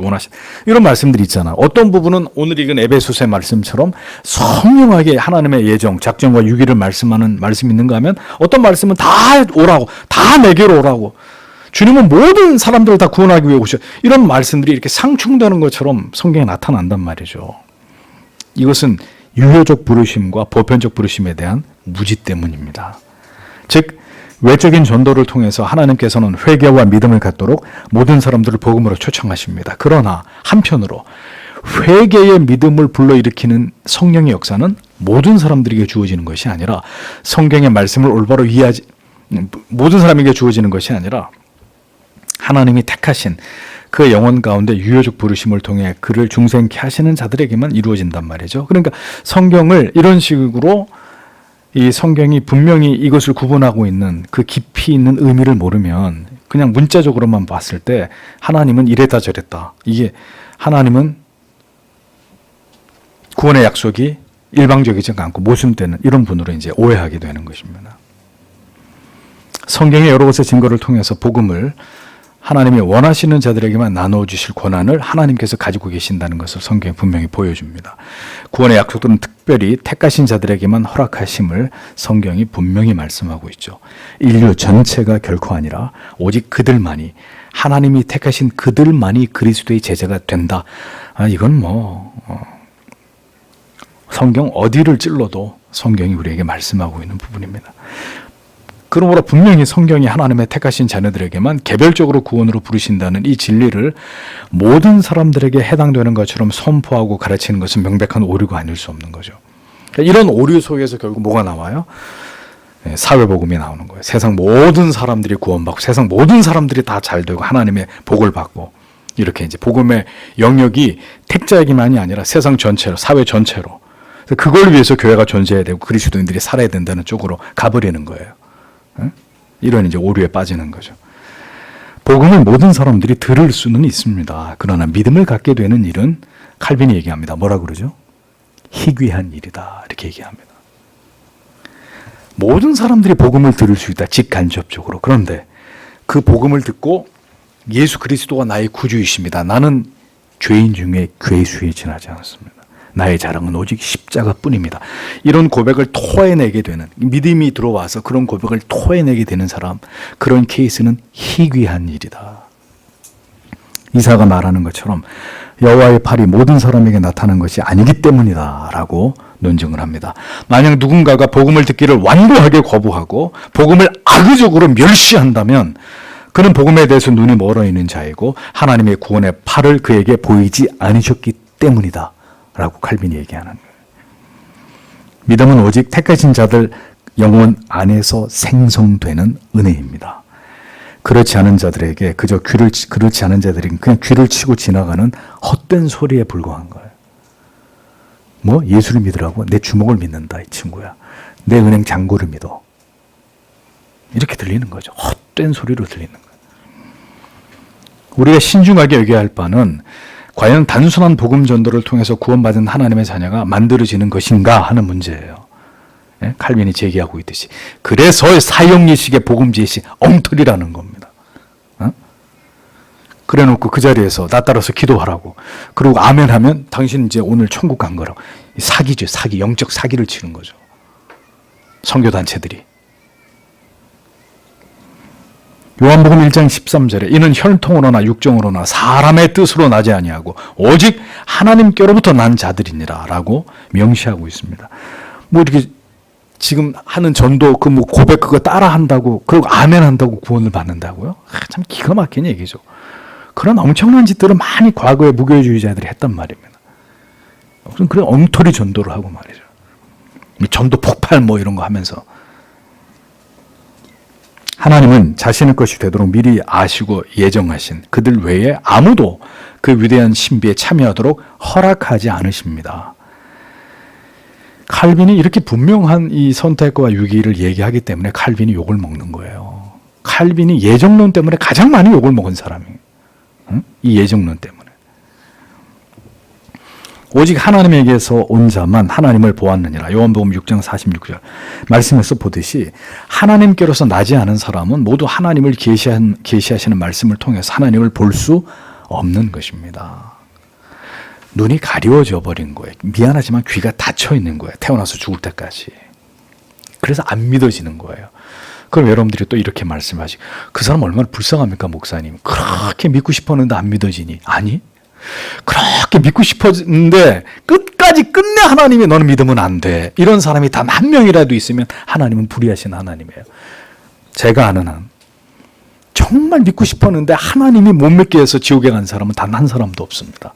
원하신다. 이런 말씀들이 있잖아. 어떤 부분은 오늘 읽은 에베소서의 말씀처럼 선명하게 하나님의 예정, 작정과 유기를 말씀하는 말씀이 있는가 하면 어떤 말씀은 다 오라고, 다 내게로 오라고. 주님은 모든 사람들을 다 구원하기 위해 오셔. 이런 말씀들이 이렇게 상충되는 것처럼 성경에 나타난단 말이죠. 이것은 유효적 부르심과 보편적 부르심에 대한 무지 때문입니다. 즉 외적인 전도를 통해서 하나님께서는 회개와 믿음을 갖도록 모든 사람들을 복음으로 초청하십니다. 그러나 한편으로 회개의 믿음을 불러일으키는 성령의 역사는 모든 사람들에게 주어지는 것이 아니라 성경의 말씀을 올바로 이해하지 모든 사람에게 주어지는 것이 아니라 하나님이 택하신 그 영혼 가운데 유효적 부르심을 통해 그를 중생케 하시는 자들에게만 이루어진단 말이죠. 그러니까 성경을 이런 식으로 이 성경이 분명히 이것을 구분하고 있는 그 깊이 있는 의미를 모르면 그냥 문자적으로만 봤을 때 하나님은 이랬다 저랬다. 이게 하나님은 구원의 약속이 일방적이지 않고 모순되는 이런 분으로 이제 오해하게 되는 것입니다. 성경의 여러 곳의 증거를 통해서 복음을 하나님이 원하시는 자들에게만 나눠주실 권한을 하나님께서 가지고 계신다는 것을 성경이 분명히 보여줍니다. 구원의 약속들은 특별히 택하신 자들에게만 허락하심을 성경이 분명히 말씀하고 있죠. 인류 전체가 결코 아니라 오직 그들만이, 하나님이 택하신 그들만이 그리스도의 제자가 된다. 이건 성경 어디를 찔러도 성경이 우리에게 말씀하고 있는 부분입니다. 그러므로 분명히 성경이 하나님의 택하신 자녀들에게만 개별적으로 구원으로 부르신다는 이 진리를 모든 사람들에게 해당되는 것처럼 선포하고 가르치는 것은 명백한 오류가 아닐 수 없는 거죠. 이런 오류 속에서 결국 뭐가 나와요? 사회복음이 나오는 거예요. 세상 모든 사람들이 구원받고 세상 모든 사람들이 다 잘되고 하나님의 복을 받고, 이렇게 이제 복음의 영역이 택자에게만이 아니라 세상 전체로, 사회 전체로, 그걸 위해서 교회가 존재해야 되고 그리스도인들이 살아야 된다는 쪽으로 가버리는 거예요. 이런 이제 오류에 빠지는 거죠. 복음을 모든 사람들이 들을 수는 있습니다. 그러나 믿음을 갖게 되는 일은 칼빈이 얘기합니다. 뭐라 그러죠? 희귀한 일이다. 이렇게 얘기합니다. 모든 사람들이 복음을 들을 수 있다. 직간접적으로. 그런데 그 복음을 듣고 예수 그리스도가 나의 구주이십니다. 나는 죄인 중에 괴수에 지나지 않았습니다. 나의 자랑은 오직 십자가뿐입니다. 이런 고백을 토해내게 되는, 믿음이 들어와서 그런 고백을 토해내게 되는 사람, 그런 케이스는 희귀한 일이다. 이사가 말하는 것처럼 여호와의 팔이 모든 사람에게 나타난 것이 아니기 때문이다 라고 논증을 합니다. 만약 누군가가 복음을 듣기를 완고하게 거부하고 복음을 악의적으로 멸시한다면 그는 복음에 대해서 눈이 멀어 있는 자이고 하나님의 구원의 팔을 그에게 보이지 않으셨기 때문이다 라고 칼빈이 얘기하는 거예요. 믿음은 오직 택하신 자들 영혼 안에서 생성되는 은혜입니다. 그렇지 않은 자들에게 그렇지 않은 자들에게 그냥 귀를 치고 지나가는 헛된 소리에 불과한 거예요. 예수를 믿으라고? 내 주먹을 믿는다 이 친구야. 내 은행 잔고를 믿어. 이렇게 들리는 거죠. 헛된 소리로 들리는 거예요. 우리가 신중하게 여겨야 할 바는 과연 단순한 복음 전도를 통해서 구원받은 하나님의 자녀가 만들어지는 것인가 하는 문제예요. 칼빈이 제기하고 있듯이. 그래서 사형리식의 복음 제시 엉터리라는 겁니다. 그래놓고 그 자리에서 나 따라서 기도하라고. 그리고 아멘 하면 당신 이제 오늘 천국 간 거라고. 사기죠. 사기. 영적 사기를 치는 거죠. 선교단체들이. 요한복음 1장 13절에 이는 혈통으로나 육정으로나 사람의 뜻으로 나지 아니하고 오직 하나님께로부터 난 자들이니라 라고 명시하고 있습니다. 이렇게 지금 하는 전도 고백 그거 따라 한다고 그리고 아멘 한다고 구원을 받는다고요? 참 기가 막힌 얘기죠. 그런 엄청난 짓들을 많이 과거에 무교주의자들이 했단 말입니다. 무슨 그런 엉터리 전도를 하고 말이죠. 전도 폭발 이런 거 하면서. 하나님은 자신의 것이 되도록 미리 아시고 예정하신 그들 외에 아무도 그 위대한 신비에 참여하도록 허락하지 않으십니다. 칼빈이 이렇게 분명한 이 선택과 유기를 얘기하기 때문에 칼빈이 욕을 먹는 거예요. 칼빈이 예정론 때문에 가장 많이 욕을 먹은 사람이에요. 이 예정론 때문에. 오직 하나님에게서 온 자만 하나님을 보았느니라. 요한복음 6장 46절 말씀에서 보듯이 하나님께로서 나지 않은 사람은 모두 하나님을 계시하시는 말씀을 통해서 하나님을 볼 수 없는 것입니다. 눈이 가려워져 버린 거예요. 미안하지만 귀가 닫혀 있는 거예요. 태어나서 죽을 때까지. 그래서 안 믿어지는 거예요. 그럼 여러분들이 또 이렇게 말씀하시고 그 사람 얼마나 불쌍합니까 목사님. 그렇게 믿고 싶었는데 안 믿어지니. 아니 그렇게 믿고 싶었는데 끝까지 끝내 하나님이 너는 믿으면 안 돼. 이런 사람이 단 한 명이라도 있으면 하나님은 불의하신 하나님이에요. 제가 아는 한 정말 믿고 싶었는데 하나님이 못 믿게 해서 지옥에 간 사람은 단 한 사람도 없습니다.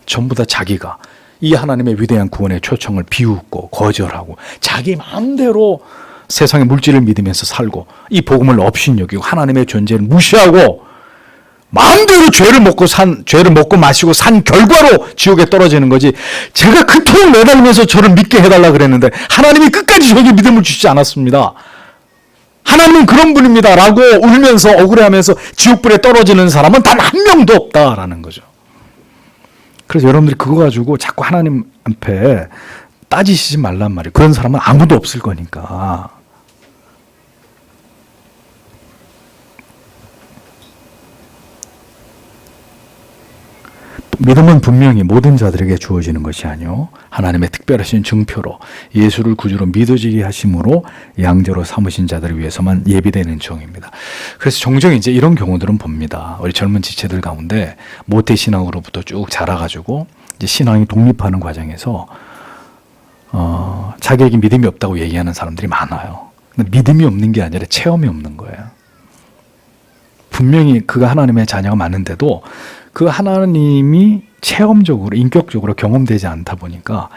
전부 다 자기가 이 하나님의 위대한 구원의 초청을 비웃고 거절하고 자기 마음대로 세상의 물질을 믿으면서 살고 이 복음을 업신여기고 하나님의 존재를 무시하고 마음대로 죄를 먹고 마시고 산 결과로 지옥에 떨어지는 거지. 제가 그토록 매달리면서 저를 믿게 해달라 그랬는데 하나님이 끝까지 저에게 믿음을 주시지 않았습니다. 하나님은 그런 분입니다 라고 울면서 억울해하면서 지옥불에 떨어지는 사람은 단 한 명도 없다라는 거죠. 그래서 여러분들이 그거 가지고 자꾸 하나님 앞에 따지시지 말란 말이에요. 그런 사람은 아무도 없을 거니까. 믿음은 분명히 모든 자들에게 주어지는 것이 아니요 하나님의 특별하신 증표로 예수를 구주로 믿어지게 하심으로 양자로 삼으신 자들을 위해서만 예비되는 종입니다. 그래서 종종 이제 이런 경우들은 봅니다. 우리 젊은 지체들 가운데 모태 신앙으로부터 쭉 자라가지고 이제 신앙이 독립하는 과정에서 자기에게 믿음이 없다고 얘기하는 사람들이 많아요. 근데 믿음이 없는 게 아니라 체험이 없는 거예요. 분명히 그가 하나님의 자녀가 맞는데도 그 하나님이 체험적으로 인격적으로 경험되지 않다 보니까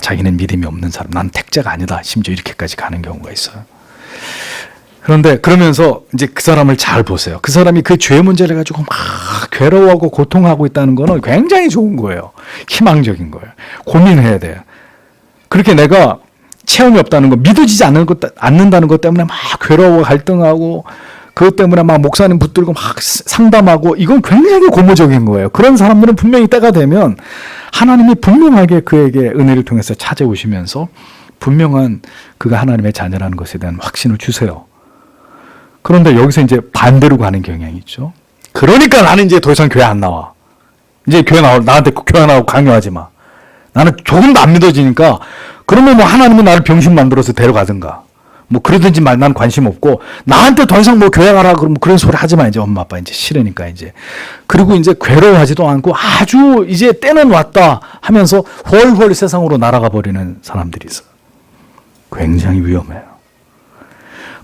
자기는 믿음이 없는 사람, 난 택자가 아니다, 심지어 이렇게까지 가는 경우가 있어요. 그런데 그러면서 이제 그 사람을 잘 보세요. 그 사람이 그 죄 문제를 가지고 막 괴로워하고 고통하고 있다는 거는 굉장히 좋은 거예요. 희망적인 거예요. 고민해야 돼요. 그렇게 내가 체험이 없다는 거, 믿어지지 않는다는 것 때문에 막 괴로워 갈등하고 그것 때문에 막 목사님 붙들고 막 상담하고, 이건 굉장히 고무적인 거예요. 그런 사람들은 분명히 때가 되면 하나님이 분명하게 그에게 은혜를 통해서 찾아오시면서 분명한 그가 하나님의 자녀라는 것에 대한 확신을 주세요. 그런데 여기서 이제 반대로 가는 경향이 있죠. 그러니까 나는 이제 더 이상 교회 안 나와. 이제 나한테 교회 나오고 강요하지 마. 나는 조금도 안 믿어지니까, 그러면 뭐 하나님은 나를 병신 만들어서 데려가든가 뭐 그러든지 말, 난 관심 없고, 나한테 더 이상 뭐 교회 가라 그러면 그런 소리 하지 마. 이제 엄마 아빠 이제 싫으니까 이제. 그리고 이제 괴로워하지도 않고 아주 이제 때는 왔다 하면서 훨훨 세상으로 날아가 버리는 사람들이 있어요. 굉장히 위험해요.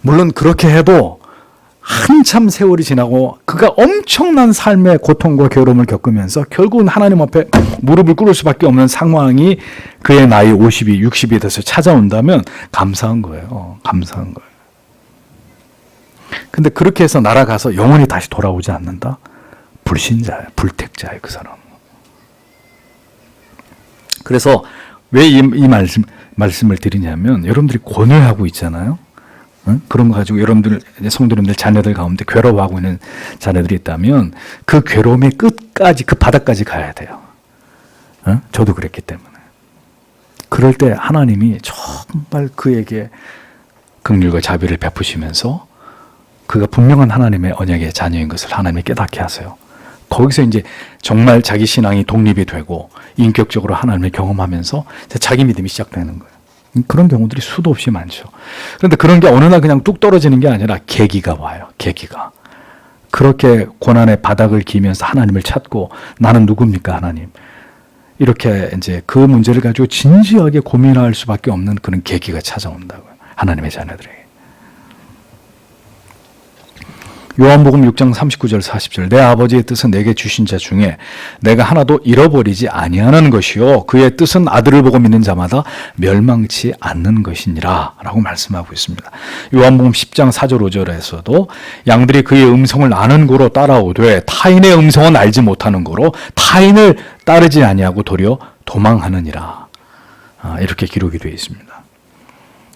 물론 그렇게 해도 한참 세월이 지나고 그가 엄청난 삶의 고통과 괴로움을 겪으면서 결국은 하나님 앞에 무릎을 꿇을 수밖에 없는 상황이 그의 나이 50이 60이 돼서 찾아온다면 감사한 거예요. 감사한 거예요. 근데 그렇게 해서 날아가서 영원히 다시 돌아오지 않는다? 불신자예요. 불택자예요. 그 사람. 그래서 왜 이 말씀을 드리냐면, 여러분들이 권유하고 있잖아요. 그런 거 가지고 여러분들, 성도님들 자녀들 가운데 괴로워하고 있는 자녀들이 있다면 그 괴로움의 끝까지, 그 바닥까지 가야 돼요. 저도 그랬기 때문에. 그럴 때 하나님이 정말 그에게 긍휼과 자비를 베푸시면서 그가 분명한 하나님의 언약의 자녀인 것을 하나님이 깨닫게 하세요. 거기서 이제 정말 자기 신앙이 독립이 되고 인격적으로 하나님을 경험하면서 자기 믿음이 시작되는 거예요. 그런 경우들이 수도 없이 많죠. 그런데 그런 게 어느 날 그냥 뚝 떨어지는 게 아니라 계기가 와요. 계기가. 그렇게 고난의 바닥을 기면서 하나님을 찾고, 나는 누굽니까 하나님? 이렇게 이제 그 문제를 가지고 진지하게 고민할 수밖에 없는 그런 계기가 찾아온다고요. 하나님의 자녀들에게. 요한복음 6장 39절 40절 내 아버지의 뜻은 내게 주신 자 중에 내가 하나도 잃어버리지 아니하는 것이요 그의 뜻은 아들을 보고 믿는 자마다 멸망치 않는 것이니라 라고 말씀하고 있습니다. 요한복음 10장 4절 5절에서도 양들이 그의 음성을 아는 고로 따라오되 타인의 음성은 알지 못하는 고로 타인을 따르지 아니하고 도리어 도망하느니라, 이렇게 기록이 되어 있습니다.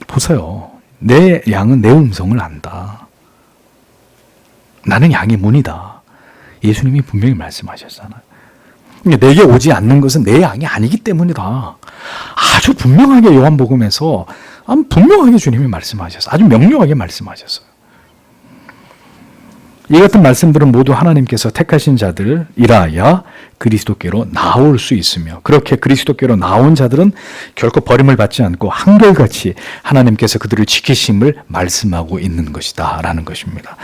보세요. 내 양은 내 음성을 안다. 나는 양의 문이다. 예수님이 분명히 말씀하셨잖아요. 내게 오지 않는 것은 내 양이 아니기 때문이다. 아주 분명하게 요한복음에서 분명하게 주님이 말씀하셨어요. 아주 명료하게 말씀하셨어요. 이 같은 말씀들은 모두 하나님께서 택하신 자들이라야 그리스도께로 나올 수 있으며, 그렇게 그리스도께로 나온 자들은 결코 버림을 받지 않고 한결같이 하나님께서 그들을 지키심을 말씀하고 있는 것이다 라는 것입니다.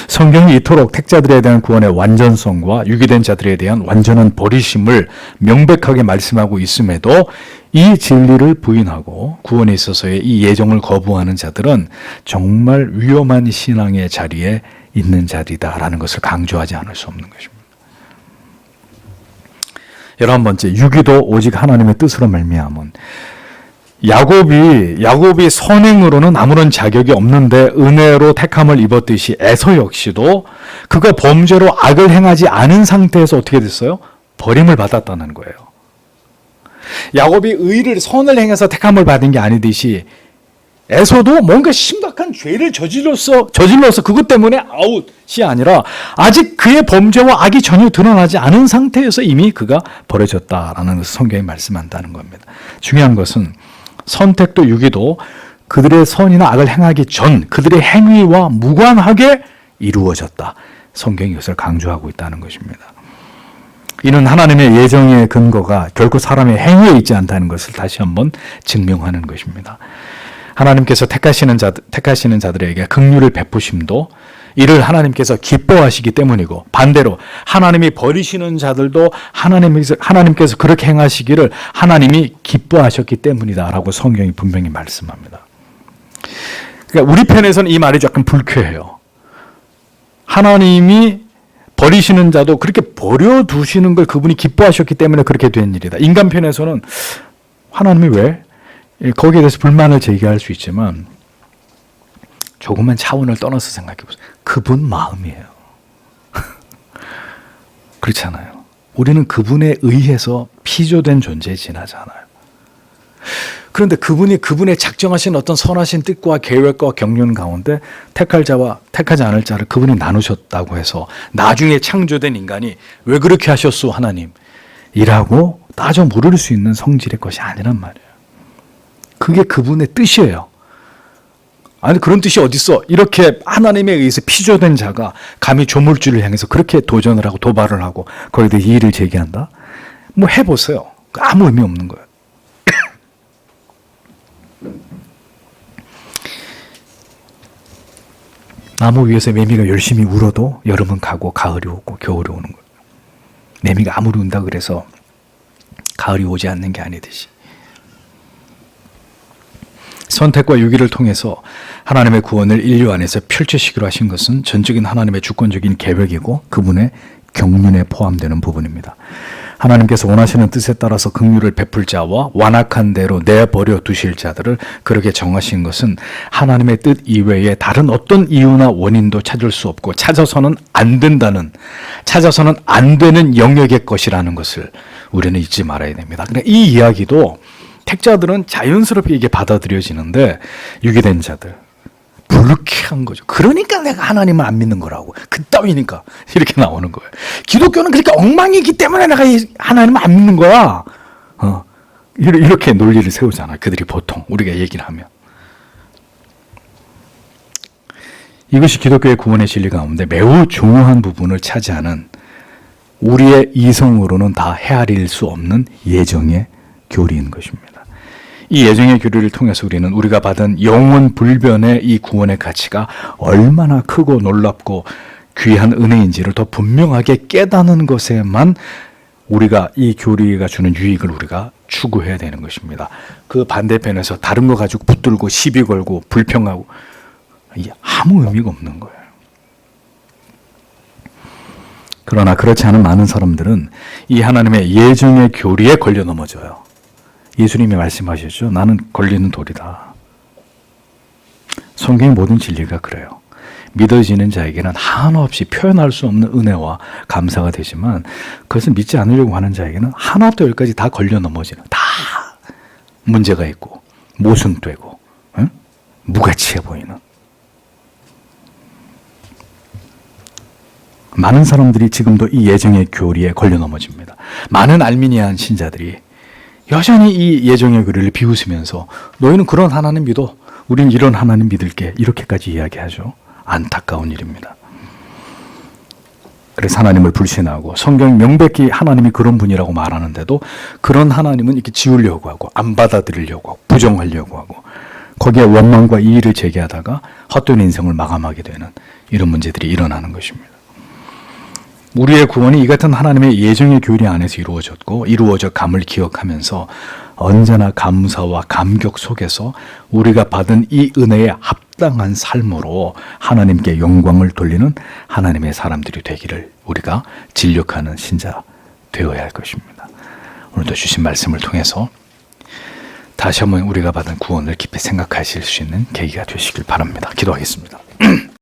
성경이 이토록 택자들에 대한 구원의 완전성과 유기된 자들에 대한 완전한 버리심을 명백하게 말씀하고 있음에도 이 진리를 부인하고 구원에 있어서의 이 예정을 거부하는 자들은 정말 위험한 신앙의 자리에 있는 자리다라는 것을 강조하지 않을 수 없는 것입니다. 11번째, 유기도 오직 하나님의 뜻으로 말미암은. 야곱이 선행으로는 아무런 자격이 없는데 은혜로 택함을 입었듯이 에서 역시도 그가 범죄로 악을 행하지 않은 상태에서 어떻게 됐어요? 버림을 받았다는 거예요. 야곱이 선을 행해서 택함을 받은 게 아니듯이 에서도 뭔가 심각한 죄를 저질러서 그것 때문에 아웃이 아니라 아직 그의 범죄와 악이 전혀 드러나지 않은 상태에서 이미 그가 버려졌다라는 것을 성경이 말씀한다는 겁니다. 중요한 것은 선택도 유기도 그들의 선이나 악을 행하기 전 그들의 행위와 무관하게 이루어졌다. 성경이 이것을 강조하고 있다는 것입니다. 이는 하나님의 예정의 근거가 결코 사람의 행위에 있지 않다는 것을 다시 한번 증명하는 것입니다. 하나님께서 택하시는 자들에게 긍휼을 베푸심도 이를 하나님께서 기뻐하시기 때문이고, 반대로 하나님이 버리시는 자들도 하나님께서 그렇게 행하시기를 하나님이 기뻐하셨기 때문이다라고 성경이 분명히 말씀합니다. 그러니까 우리 편에서는 이 말이 약간 불쾌해요. 하나님이 버리시는 자도 그렇게 버려두시는 걸 그분이 기뻐하셨기 때문에 그렇게 된 일이다. 인간 편에서는 하나님이 왜? 거기에 대해서 불만을 제기할 수 있지만 조금만 차원을 떠나서 생각해 보세요. 그분 마음이에요. 그렇잖아요. 우리는 그분에 의해서 피조된 존재에 지나잖아요. 그런데 그분이 그분의 작정하신 어떤 선하신 뜻과 계획과 경륜 가운데 택할 자와 택하지 않을 자를 그분이 나누셨다고 해서 나중에 창조된 인간이 왜 그렇게 하셨소 하나님 이라고 따져 물을 수 있는 성질의 것이 아니란 말이에요. 그게 그분의 뜻이에요. 아니 그런 뜻이 어딨어? 이렇게 하나님에 의해서 피조된 자가 감히 조물주를 향해서 그렇게 도전을 하고 도발을 하고 거기에 대해 이의를 제기한다? 뭐 해보세요. 아무 의미 없는 거예요. 나무 위에서 매미가 열심히 울어도 여름은 가고 가을이 오고 겨울이 오는 거예요. 매미가 아무리 운다 그래서 가을이 오지 않는 게 아니듯이 선택과 유기를 통해서 하나님의 구원을 인류 안에서 펼치시기로 하신 것은 전적인 하나님의 주권적인 계획이고 그분의 경륜에 포함되는 부분입니다. 하나님께서 원하시는 뜻에 따라서 긍휼을 베풀 자와 완악한 대로 내버려 두실 자들을 그렇게 정하신 것은 하나님의 뜻 이외에 다른 어떤 이유나 원인도 찾을 수 없고 찾아서는 안 되는 영역의 것이라는 것을 우리는 잊지 말아야 됩니다. 그러니까 이 이야기도 택자들은 자연스럽게 이게 받아들여지는데 유기된 자들 불쾌한 거죠. 그러니까 내가 하나님을 안 믿는 거라고. 그따위니까 이렇게 나오는 거예요. 기독교는 그렇게 엉망이기 때문에 내가 하나님을 안 믿는 거야. 이렇게 논리를 세우잖아요. 그들이 보통 우리가 얘기를 하면. 이것이 기독교의 구원의 진리 가운데 매우 중요한 부분을 차지하는 우리의 이성으로는 다 헤아릴 수 없는 예정의 교리인 것입니다. 이 예정의 교리를 통해서 우리는 우리가 받은 영원 불변의 이 구원의 가치가 얼마나 크고 놀랍고 귀한 은혜인지를 더 분명하게 깨닫는 것에만 우리가 이 교리가 주는 유익을 우리가 추구해야 되는 것입니다. 그 반대편에서 다른 거 가지고 붙들고 시비 걸고 불평하고 이게 아무 의미가 없는 거예요. 그러나 그렇지 않은 많은 사람들은 이 하나님의 예정의 교리에 걸려 넘어져요. 예수님이 말씀하셨죠. 나는 걸리는 돌이다. 성경의 모든 진리가 그래요. 믿어지는 자에게는 한없이 표현할 수 없는 은혜와 감사가 되지만 그것을 믿지 않으려고 하는 자에게는 하나부터 열까지 다 걸려 넘어지는 다 문제가 있고 모순되고 무가치해 보이는 많은 사람들이 지금도 이 예정의 교리에 걸려 넘어집니다. 많은 알미니안 신자들이 여전히 이 예정의 교리를 비웃으면서 너희는 그런 하나님 믿어. 우린 이런 하나님 믿을게. 이렇게까지 이야기하죠. 안타까운 일입니다. 그래서 하나님을 불신하고 성경이 명백히 하나님이 그런 분이라고 말하는데도 그런 하나님은 이렇게 지우려고 하고 안 받아들이려고 하고 부정하려고 하고 거기에 원망과 이의를 제기하다가 헛된 인생을 마감하게 되는 이런 문제들이 일어나는 것입니다. 우리의 구원이 이 같은 하나님의 예정의 교리 안에서 이루어져 감을 기억하면서 언제나 감사와 감격 속에서 우리가 받은 이 은혜에 합당한 삶으로 하나님께 영광을 돌리는 하나님의 사람들이 되기를 우리가 진력하는 신자 되어야 할 것입니다. 오늘도 주신 말씀을 통해서 다시 한번 우리가 받은 구원을 깊이 생각하실 수 있는 계기가 되시길 바랍니다. 기도하겠습니다.